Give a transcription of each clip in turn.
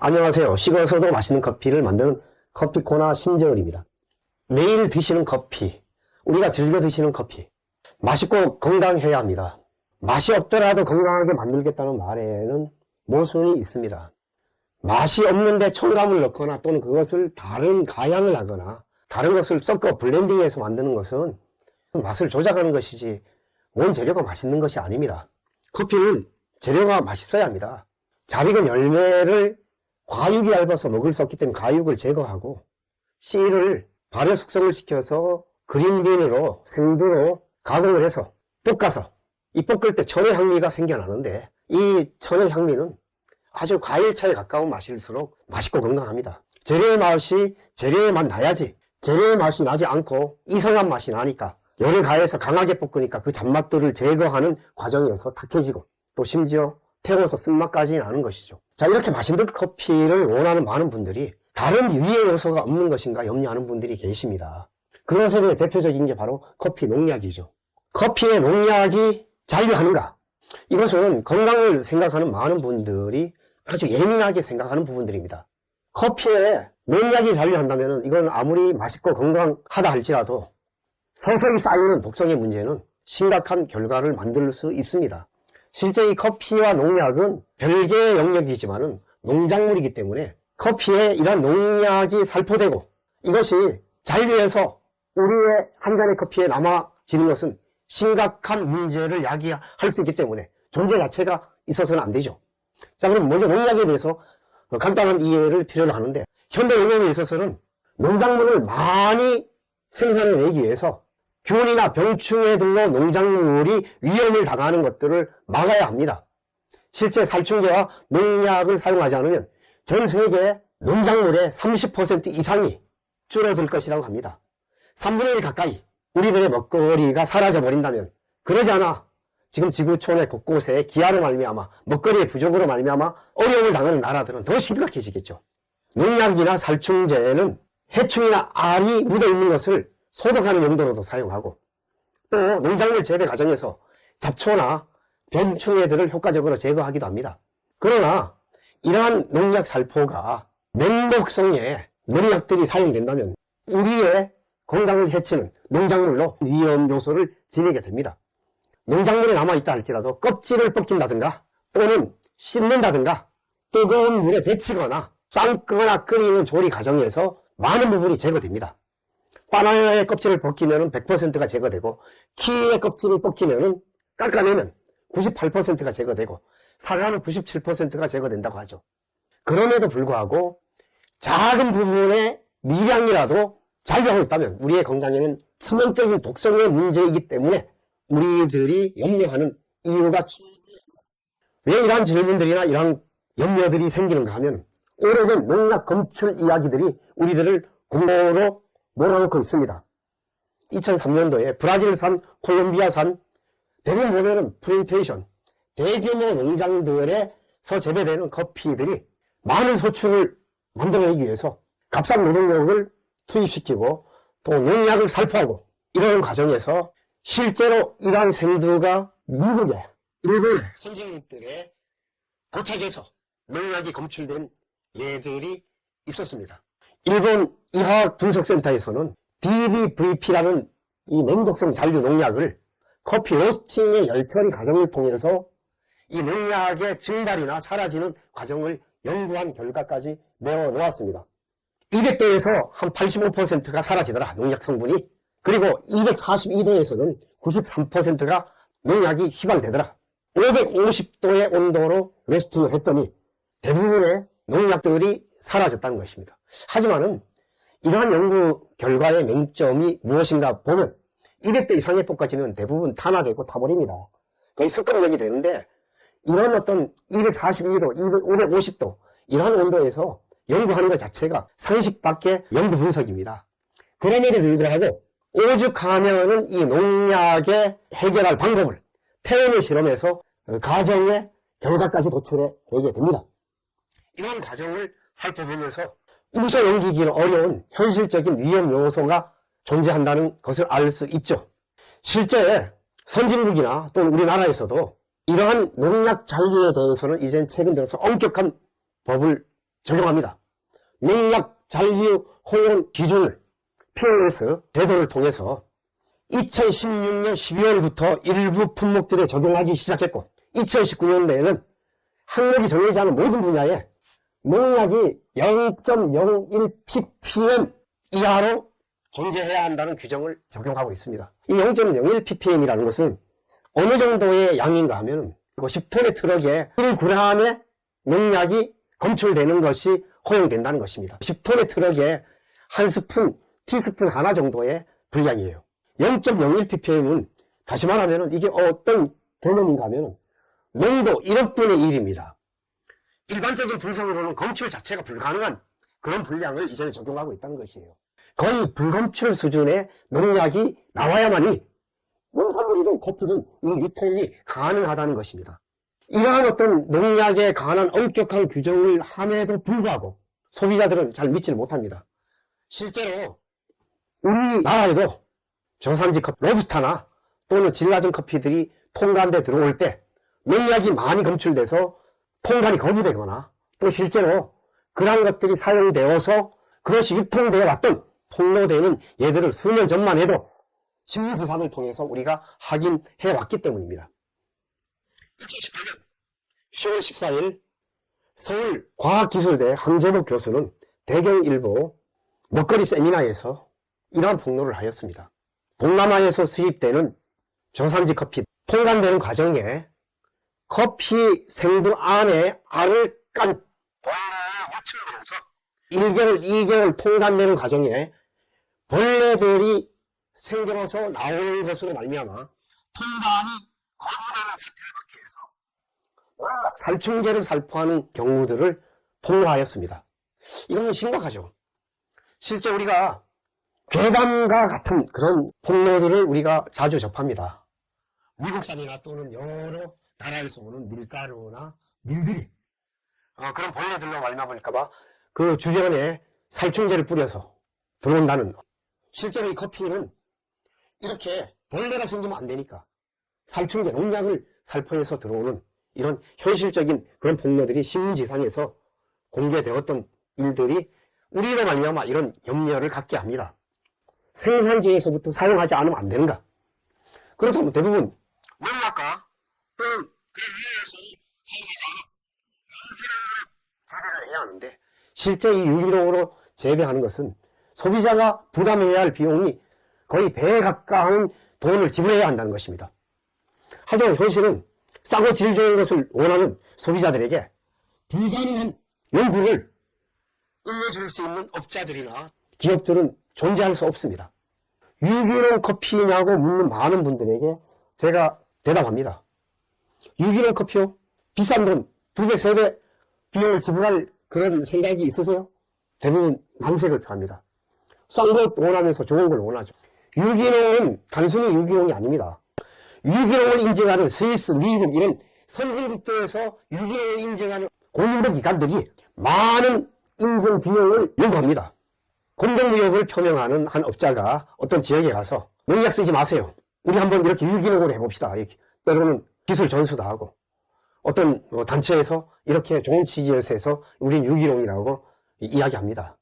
안녕하세요. 식어서도 맛있는 커피를 만드는 커피코나 신재열입니다. 매일 드시는 커피, 우리가 즐겨 드시는 커피, 맛있고 건강해야 합니다. 맛이 없더라도 건강하게 만들겠다는 말에는 모순이 있습니다. 맛이 없는데 첨가물 넣거나 또는 그것을 다른 가양을 하거나 다른 것을 섞어 블렌딩해서 만드는 것은 맛을 조작하는 것이지 원재료가 맛있는 것이 아닙니다. 커피는 재료가 맛있어야 합니다. 잘 익은 열매를 과육이 얇아서 먹을 수 없기 때문에 과육을 제거하고 씨를 발효 숙성을 시켜서 그린빈으로 생두로 가공을 해서 볶아서 이 볶을 때 천의 향미가 생겨나는데 이 천의 향미는 아주 과일차에 가까운 맛일수록 맛있고 건강합니다. 재료의 맛 나야지, 재료의 맛이 나지 않고 이상한 맛이 나니까 열을 가해서 강하게 볶으니까 그 잡맛들을 제거하는 과정에서 탁해지고 또 심지어 태워서 쓴맛까지 나는 것이죠. 자, 이렇게 맛있는 커피를 원하는 많은 분들이 다른 유해 요소가 없는 것인가 염려하는 분들이 계십니다. 그것에 대표적인 게 바로 커피 농약이죠. 커피에 농약이 잔류하는가? 이것은 건강을 생각하는 많은 분들이 아주 예민하게 생각하는 부분들입니다. 커피에 농약이 잔류한다면 이건 아무리 맛있고 건강하다 할지라도 서서히 쌓이는 독성의 문제는 심각한 결과를 만들 수 있습니다. 실제 이 커피와 농약은 별개의 영역이지만은 농작물이기 때문에 커피에 이런 농약이 살포되고 이것이 잔류해서 우리의 한 잔의 커피에 남아지는 것은 심각한 문제를 야기할 수 있기 때문에 존재 자체가 있어서는 안 되죠. 자, 그럼 먼저 농약에 대해서 간단한 이해를 필요로 하는데 현대 농업에 있어서는 농작물을 많이 생산해내기 위해서 균이나 병충해 등로 농작물이 위험을 당하는 것들을 막아야 합니다. 실제 살충제와 농약을 사용하지 않으면 전 세계 농작물의 30% 이상이 줄어들 것이라고 합니다. 3분의 1 가까이 우리들의 먹거리가 사라져 버린다면, 그러지 않아 지금 지구촌의 곳곳에 기아로 말미암아 먹거리의 부족으로 말미암아 어려움을 당하는 나라들은 더 심각해지겠죠. 농약이나 살충제는 해충이나 알이 묻어있는 것을 소독하는 용도로도 사용하고 또 농작물 재배 과정에서 잡초나 병충해들을 효과적으로 제거하기도 합니다. 그러나 이러한 농약 살포가 맹독성의 농약들이 사용된다면 우리의 건강을 해치는 농작물로 위험 요소를 지니게 됩니다. 농작물에 남아있다 할지라도 껍질을 벗긴다든가 또는 씻는다든가 뜨거운 물에 데치거나 삶거나 끓이는 조리 과정에서 많은 부분이 제거됩니다. 바나나의 껍질을 벗기면 100%가 제거되고 키위의 껍질을 벗기면 깎아내면 98%가 제거되고 사과는 97%가 제거된다고 하죠. 그럼에도 불구하고 작은 부분의 미량이라도 잔류하고 있다면 우리의 건강에는 치명적인 독성의 문제이기 때문에 우리들이 염려하는 이유가 왜 이러한 질문들이나 이러한 염려들이 생기는가 하면 오래된 농약 검출 이야기들이 우리들을 공로로 몰아넣고 있습니다. 2003년도에 브라질산, 콜롬비아산 대부분 보면은 플랜테이션, 대규모 농장들에서 재배되는 커피들이 많은 소출을 만들어내기 위해서 값싼 노동력을 투입시키고 또 농약을 살포하고 이러는 과정에서 실제로 이러한 생두가 미국의 일본의 선진국들에 도착해서 농약이 검출된 예들이 있었습니다. 일본 이화분석센터에서는 DDVP라는 이 맹독성 잔류 농약을 커피 로스팅의 열처리 과정을 통해서 이 농약의 증발이나 사라지는 과정을 연구한 결과까지 내어놓았습니다. 200도에서 한 85%가 사라지더라, 농약 성분이. 그리고 242도에서는 93%가 농약이 희방되더라. 550도의 온도로 로스팅을 했더니 대부분의 농약들이 사라졌다는 것입니다. 하지만은 이러한 연구 결과의 맹점이 무엇인가 보면 200도 이상에 볶아지면 대부분 탄화되고 타버립니다. 거의 습관적이 되는데 이런 어떤 242도, 550도 이러한 온도에서 연구하는 것 자체가 상식 밖의 연구 분석입니다. 그럼에도 불구하고 오죽하면은 이 농약의 해결할 방법을 태우는 실험에서 가정의 결과까지 도출해 되게 됩니다. 이러한 과정을 살펴보면서 웃어 넘기기는 어려운 현실적인 위험 요소가 존재한다는 것을 알 수 있죠. 실제 선진국이나 또는 우리나라에서도 이러한 농약 잔류에 대해서는 이젠 최근 들어서 엄격한 법을 적용합니다. 농약 잔류 호르몬 기준을 PLS 제도를 통해서 2016년 12월부터 일부 품목들에 적용하기 시작했고 2019년도에는 항목이 정해지지 않은 모든 분야에 농약이 0.01ppm 이하로 존재해야 한다는 규정을 적용하고 있습니다. 이 0.01ppm이라는 것은 어느 정도의 양인가 하면 10톤의 트럭에 1g의 농약이 검출되는 것이 허용된다는 것입니다. 10톤의 트럭에 한 스푼, 티스푼 하나 정도의 분량이에요. 0.01ppm은 다시 말하면 이게 어떤 개념인가 하면 농도 1억 분의 1입니다. 일반적인 분석으로는 검출 자체가 불가능한 그런 분량을 이전에 적용하고 있다는 것이에요. 거의 불검출 수준의 농약이 나와야만이 농산물이든 커피든 유통이 가능하다는 것입니다. 이러한 어떤 농약에 관한 엄격한 규정을 함에도 불구하고 소비자들은 잘 믿지를 못합니다. 실제로 우리나라에도 저산지 커피, 로부스타나 또는 질 낮은 커피들이 통관돼 들어올 때 농약이 많이 검출돼서 통관이 거부되거나 또 실제로 그러한 것들이 사용되어서 그것이 유통되어 왔던 폭로되는 예들을 수년 전만 해도 신문지상을 통해서 우리가 확인해 왔기 때문입니다. 2018년 10월 14일 서울과학기술대 황재복 교수는 대경일보 먹거리 세미나에서 이러한 폭로를 하였습니다. 동남아에서 수입되는 저산지 커피 통관되는 과정에 커피 생두 안에 알을 깐 벌레에 유출되면서 1개월, 2개월 통관되는 과정에 벌레들이 생겨서 나오는 것으로 말미암아 통관이 거부되는 사태를 막기 위해서 살충제를 살포하는 경우들을 폭로하였습니다. 이것은 심각하죠. 실제 우리가 괴담과 같은 그런 폭로들을 우리가 자주 접합니다. 미국산이나 또는 여러 나라에서 오는 밀가루나 밀들이 그런 벌레들로 말미암을까봐 그 주변에 살충제를 뿌려서 들어온다는. 실제로 이 커피는 이렇게 벌레가 생기면 안 되니까 살충제, 농약을 살포해서 들어오는 이런 현실적인 그런 폭로들이 신문지상에서 공개되었던 일들이 우리로 말미암아 이런 염려를 갖게 합니다. 생산지에서부터 사용하지 않으면 안 되는가? 그렇다면 대부분 농약과 또는 그 위에서 사용하지 않아 유기농으로 재배를 해야 하는데 실제 이 유기농으로 재배하는 것은 소비자가 부담해야 할 비용이 거의 배에 가까운 돈을 지불해야 한다는 것입니다. 하지만 현실은 싸고 질 좋은 것을 원하는 소비자들에게 불가능한 요구를 일러줄 수 있는 업자들이나 기업들은 존재할 수 없습니다. 유기농 커피냐고 묻는 많은 분들에게 제가 대답합니다. 유기농 커피요? 비싼 돈 2배, 3배 비용을 지불할 그런 생각이 있으세요? 대부분 난색을 표합니다. 싼 걸 원하면서 좋은 걸 원하죠. 유기농은 단순히 유기농이 아닙니다. 유기농을 인증하는 스위스, 미국 이런 선진국들에서 유기농을 인증하는 공인된 기관들이 많은 인증 비용을 요구합니다. 공동무역을 표명하는 한 업자가 어떤 지역에 가서 농약 쓰지 마세요. 우리 한번 이렇게 유기농으로 해봅시다. 때로는 기술 전수도 하고 어떤 단체에서 이렇게 좋은 취지에서 해서 우린 유기농이라고 이야기합니다.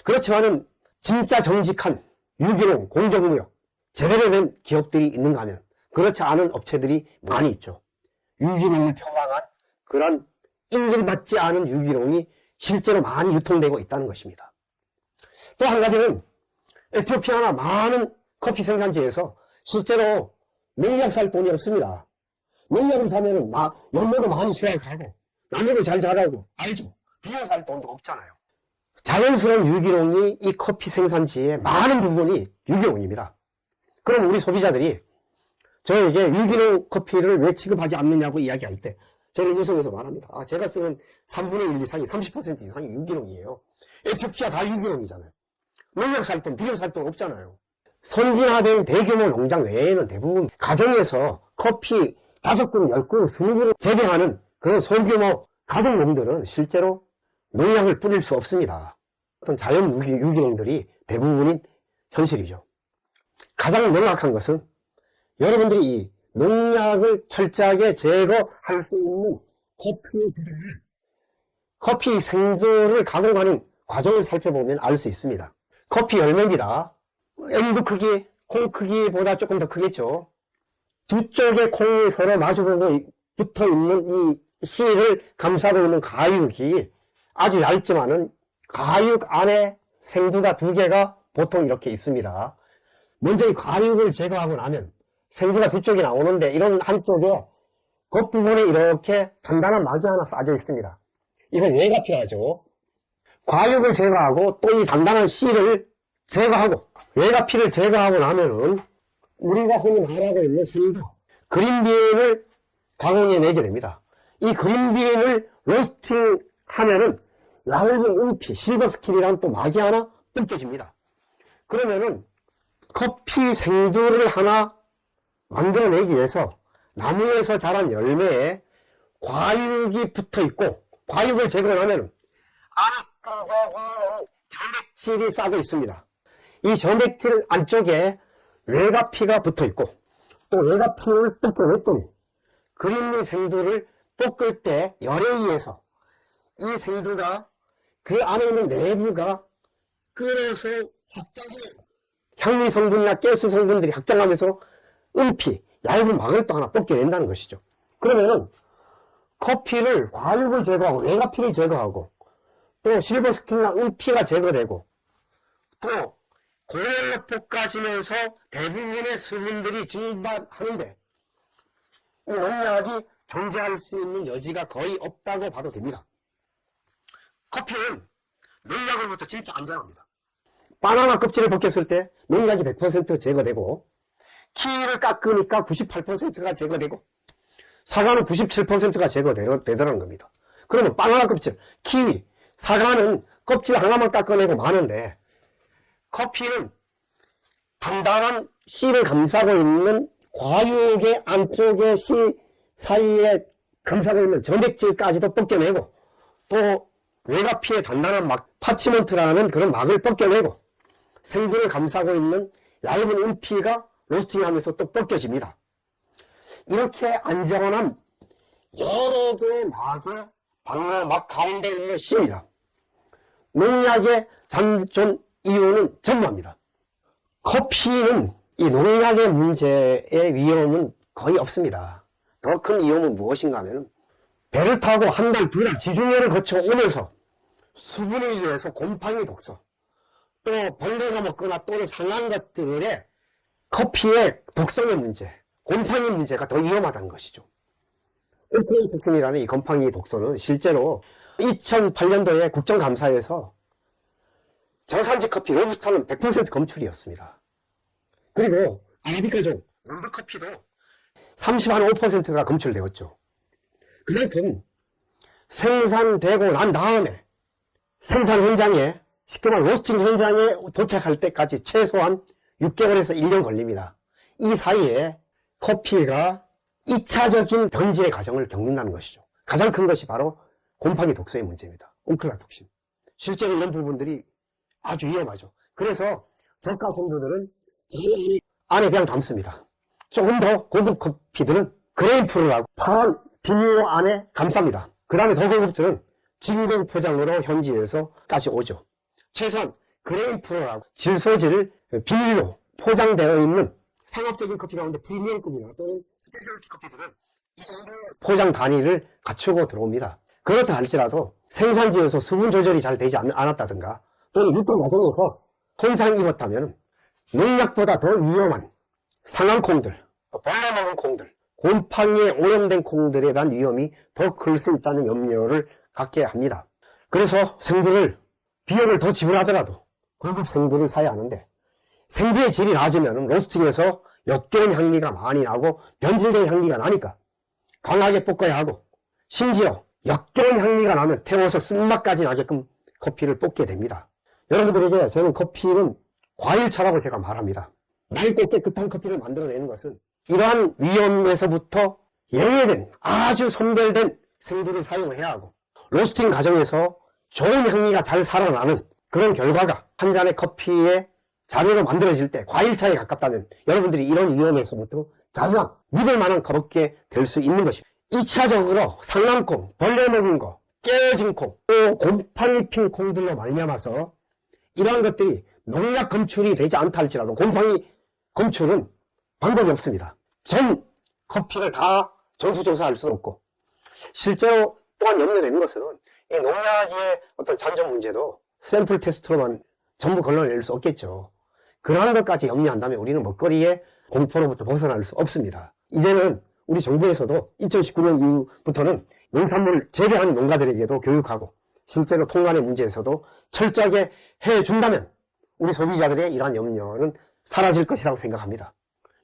그렇지만은 진짜 정직한 유기농, 공정무역, 제대로 된 기업들이 있는가 하면 그렇지 않은 업체들이 많이 있죠. 유기농을 표방한 그런 인증받지 않은 유기농이 실제로 많이 유통되고 있다는 것입니다. 또 한 가지는 에티오피아나 많은 커피 생산지에서 실제로 농약 살 돈이 없습니다. 농약을 사면은 연료도 많이 수확하고 나무도 잘 자라고 알죠? 비료 살 돈도 없잖아요. 자연스러운 유기농이 이 커피 생산지의 많은 부분이 유기농입니다. 그럼 우리 소비자들이 저에게 유기농 커피를 왜 취급하지 않느냐고 이야기할 때 저는 웃으면서 말합니다. 제가 쓰는 3분의 1 이상이 30% 이상이 유기농이에요. 에티오피아 다 유기농이잖아요. 농약 살 돈, 비료 살 돈 없잖아요. 선진화된 대규모 농장 외에는 대부분 가정에서 커피 5그릇, 10그릇, 20그릇 재배하는 그런 소규모 가정농들은 실제로 농약을 뿌릴 수 없습니다. 어떤 자연 유기농들이 대부분인 현실이죠. 가장 명확한 것은 여러분들이 이 농약을 철저하게 제거할 수 있는 커피의 비율을 커피 생두를 가공하는 과정을 살펴보면 알 수 있습니다. 커피 열매입니다. 앵두 크기, 콩 크기보다 조금 더 크겠죠. 두 쪽의 콩이 서로 마주보고 붙어 있는 이 씨를 감싸고 있는 가육이 아주 얇지만은 가육 안에 생두가 두 개가 보통 이렇게 있습니다. 먼저 이 가육을 제거하고 나면 생두가 두 쪽이 나오는데 이런 한쪽에 겉부분에 이렇게 단단한 막이 하나 빠져 있습니다. 이건 얘가 필요하죠. 과육을 제거하고 또 이 단단한 씨를 제거하고 외가피를 제거하고 나면은 우리가 흔히 말하고 있는 생두 그린빈을 가공해 내게 됩니다. 이 그린빈을 로스팅 하면은 얇은 은피 실버스킬이라는 또 막이 하나 벗겨집니다. 그러면은 커피 생두를 하나 만들어내기 위해서 나무에서 자란 열매에 과육이 붙어 있고 과육을 제거하면 안에 점액질이 싸고 있습니다. 이 점액질 안쪽에 외가피가 붙어 있고 또 외가피를 벗겨냈더니 그린빈 생두를 볶을 때 열에 의해서 이 생두가 그 안에 있는 내부가 끓어서 확장하면서 향미 성분이나 가스 성분들이 확장하면서 은피, 얇은 막을 또 하나 벗겨낸다는 것이죠. 그러면은 커피를 과육을 제거하고 외가피를 제거하고 또 실버스킨이나 은피가 제거되고 또 고열로 볶아지면서 대부분의 수분들이 증발하는데 이 농약이 존재할 수 있는 여지가 거의 없다고 봐도 됩니다. 커피는 농약으로부터 진짜 안전합니다. 바나나 껍질을 벗겼을 때 농약이 100% 제거되고 키위를 깎으니까 98%가 제거되고 사과는 97%가 제거되더라는 겁니다. 그러면 바나나 껍질, 키위, 사과는 껍질 하나만 깎아내고 마는데 커피는 단단한 씨를 감싸고 있는 과육의 안쪽에 씨 사이에 감싸고 있는 점액질까지도 벗겨내고 또 외가피의 단단한 막 파치먼트라는 그런 막을 벗겨내고 생두를 감싸고 있는 얇은 은피가 로스팅하면서 또 벗겨집니다. 이렇게 안전한 여러 개의 막의 방어 막 가운데 있는 씨입니다. 농약의 장점 이유는 전무합니다. 커피는 이 농약의 문제의 위험은 거의 없습니다. 더 큰 위험은 무엇인가 하면 배를 타고 한 달, 두 달 지중해를 거쳐 오면서 수분에 의해서 곰팡이 독소 또 벌레가 먹거나 또는 상한 것들의 커피의 독성의 문제, 곰팡이 문제가 더 위험하다는 것이죠. 엔트로피킨이라는 이 곰팡이 독소는 실제로 2008년도에 국정감사에서 저산지 커피 로부스타는 100% 검출이었습니다. 그리고 아라비카종, 롱드커피도 35%가 검출되었죠. 그만큼 생산되고 난 다음에 생산 현장에 쉽게 말해 로스팅 현장에 도착할 때까지 최소한 6개월에서 1년 걸립니다. 이 사이에 커피가 2차적인 변질의 과정을 겪는다는 것이죠. 가장 큰 것이 바로 곰팡이 독소의 문제입니다. 온클라톡신. 실제로 이런 부분들이 아주 위험하죠. 그래서 저가 생두들은 안에 그냥 담습니다. 조금 더 고급 커피들은 그레인프루라고 파란 비닐 안에 감쌉니다. 그 다음에 더 고급들은 진공 포장으로 현지에서까지 오죠. 최소한 그레인프루라고 질소질 비닐로 포장되어 있는 상업적인 커피 가운데 프리미엄급이나 또는 스페셜티 커피들은 이 정도 포장 단위를 갖추고 들어옵니다. 그렇다 할지라도 생산지에서 수분 조절이 잘 되지 않았다든가 또는 유통 과정에서 손상이 입었다면 농약보다 더 위험한 상한 콩들, 벌레 먹은 콩들, 곰팡이에 오염된 콩들에 대한 위험이 더 클 수 있다는 염려를 갖게 합니다. 그래서 생두를 비용을 더 지불하더라도 고급 생두를 사야 하는데 생두의 질이 낮으면 로스팅에서 역겨운 향기가 많이 나고 변질된 향기가 나니까 강하게 볶아야 하고 심지어 역겨운 향기가 나면 태워서 쓴맛까지 나게끔 커피를 볶게 됩니다. 여러분들에게 저는 커피는 과일차라고 제가 말합니다. 맑고 깨끗한 커피를 만들어내는 것은 이러한 위험에서부터 예외된 아주 선별된 생두를 사용해야 하고 로스팅 과정에서 좋은 향기가 잘 살아나는 그런 결과가 한 잔의 커피의 자료로 만들어질 때 과일차에 가깝다면 여러분들이 이런 위험에서부터 자유한 믿을 만한 커피게 될 수 있는 것입니다. 2차적으로 상남콩, 벌레 먹은 거, 깨어진 콩, 또 곰팡이 핀 콩들로 말미암아서 이러한 것들이 농약 검출이 되지 않다 할지라도 곰팡이 검출은 방법이 없습니다. 전 커피를 다 전수조사할 수 없고, 실제로 또한 염려되는 것은 이 농약의 어떤 잔존 문제도 샘플 테스트로만 전부 걸러낼 수 없겠죠. 그러한 것까지 염려한다면 우리는 먹거리의 공포로부터 벗어날 수 없습니다. 이제는 우리 정부에서도 2019년 이후부터는 농산물 재배하는 농가들에게도 교육하고 실제로 통관의 문제에서도 철저하게 해준다면 우리 소비자들의 이러한 염려는 사라질 것이라고 생각합니다.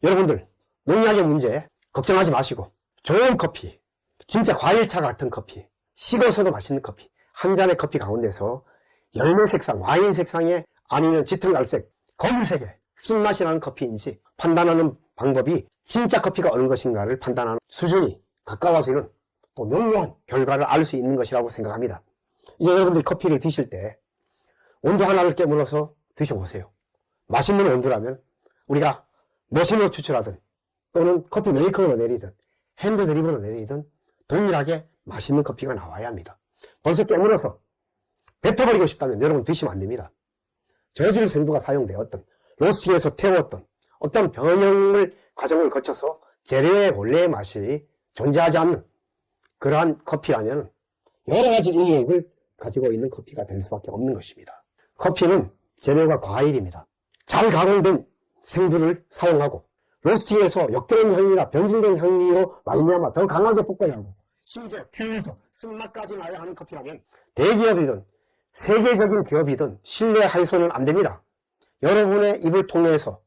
여러분들, 농약의 문제 걱정하지 마시고 좋은 커피, 진짜 과일차 같은 커피, 식어서도 맛있는 커피, 한 잔의 커피 가운데서 열매 색상, 와인 색상에 아니면 짙은 갈색, 검은색의 쓴맛이 나는 커피인지 판단하는 방법이 진짜 커피가 어느 것인가를 판단하는 수준이 가까워지는 또 명료한 결과를 알 수 있는 것이라고 생각합니다. 이제 여러분들이 커피를 드실 때 온도 하나를 깨물어서 드셔보세요. 맛있는 온도라면 우리가 머신으로 추출하든 또는 커피 메이커로 내리든 핸드 드립으로 내리든 동일하게 맛있는 커피가 나와야 합니다. 벌써 깨물어서 뱉어버리고 싶다면 여러분 드시면 안 됩니다. 저질 생두가 사용되었던 로스팅해서 태웠던 어떤 변형을 과정을 거쳐서 재료의 원래의 맛이 존재하지 않는 그러한 커피라면 여러 가지 의욕을 가지고 있는 커피가 될 수밖에 없는 것입니다. 커피는 재료가 과일입니다. 잘 가공된 생두를 사용하고 로스팅해서 역겨운 향이나 변질된 향리로 말미암아 더 강하게 볶아야 하고 심지어 태워서 쓴맛까지 나야 하는 커피라면 대기업이든 세계적인 기업이든 신뢰해서는 안 됩니다. 여러분의 입을 통해서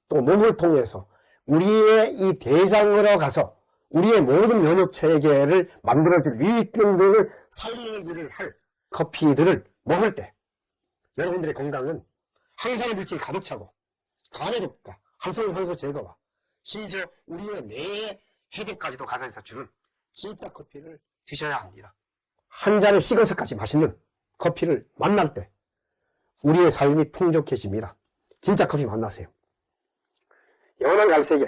또 몸을 통해서 우리의 이 대장으로 가서 우리의 모든 면역 체계를 만들어줄 유익균들을 살리는 일을 할 커피들을 먹을 때 여러분들의 건강은 항산화 물질이 가득 차고 간의 독과 활성산소 제거와 심지어 우리의 뇌의 회복까지도 가져다 주는 진짜 커피를 드셔야 합니다. 한 잔을 식어서까지 맛있는 커피를 만날 때 우리의 삶이 풍족해집니다. 진짜 커피 만나세요. 연한 갈색에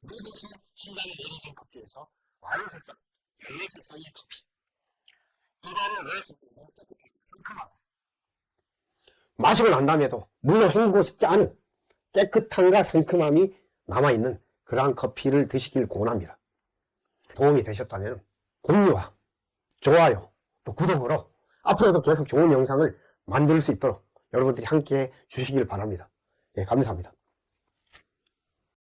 묻어서 한 잔에 내리진 커피에서 와인 색상, 열매 색상의 커피. 입안에 넣었을 때 상큼하고 마시고 난 다음에도 물로 헹구고 싶지 않은 깨끗함과 상큼함이 남아있는 그러한 커피를 드시길 권합니다. 도움이 되셨다면 공유와 좋아요 또 구독으로 앞으로도 계속 좋은 영상을 만들 수 있도록 여러분들이 함께 해 주시길 바랍니다. 예, 감사합니다.